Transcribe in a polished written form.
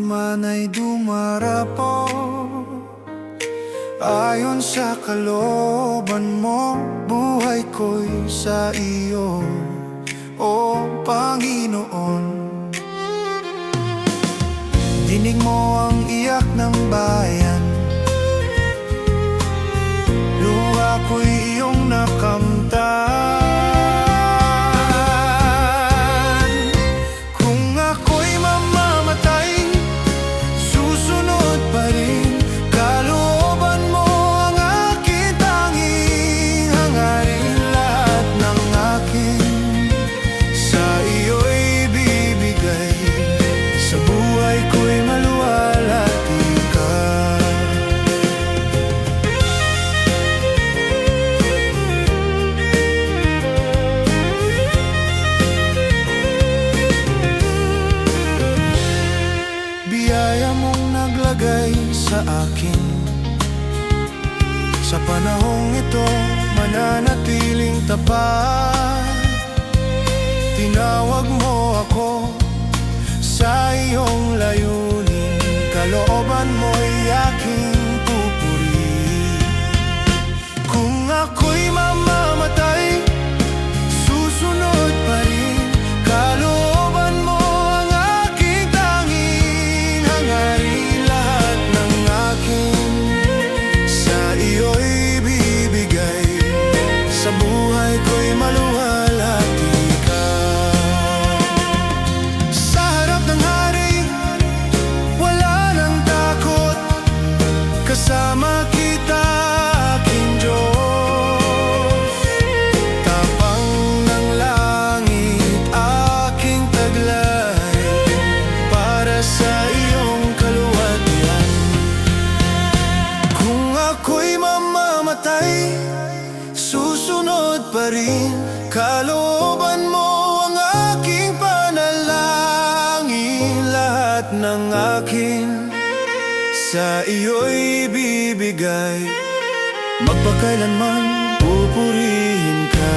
man ay dumarapo. Ayon sa kalooban mo, buhay ko'y sa iyo, O Panginoon. Dinig mo ang iyak ng bayan, luha ko'y iyong nakamtan. Kung ako'y mamamatay, susunod pa rin. Kalooban mo ang aking tanging hangarin. Lahat ng akin sa iyo'y bibigay, sa buhay ko'y maluwalhati ka. Biyaya mong naglagay sa akin, sa panahong ito mananatiling tapat. Tinawag mo ako sa iyong layunin, kalooban mo'y aking pupurihin. Kung ako'y mamamatay, susunod pa rin. Kalooban mo ang aking tanging hangarin. Lahat ng akin sa iyo'y bibigay, sa buhay ko'y maluwalhati ka. Sa harap ng hari, wala nang takot, kasama kita, aking Diyos. Tapang ng langit, aking taglay, para sa iyong kaluwalhatian. Kung ako'y mamamatay, susunod pa rin. Kalooban mo ang aking panalangin. Lahat ng akin sa iyo'y bibigay, magpakailanman pupurihin ka.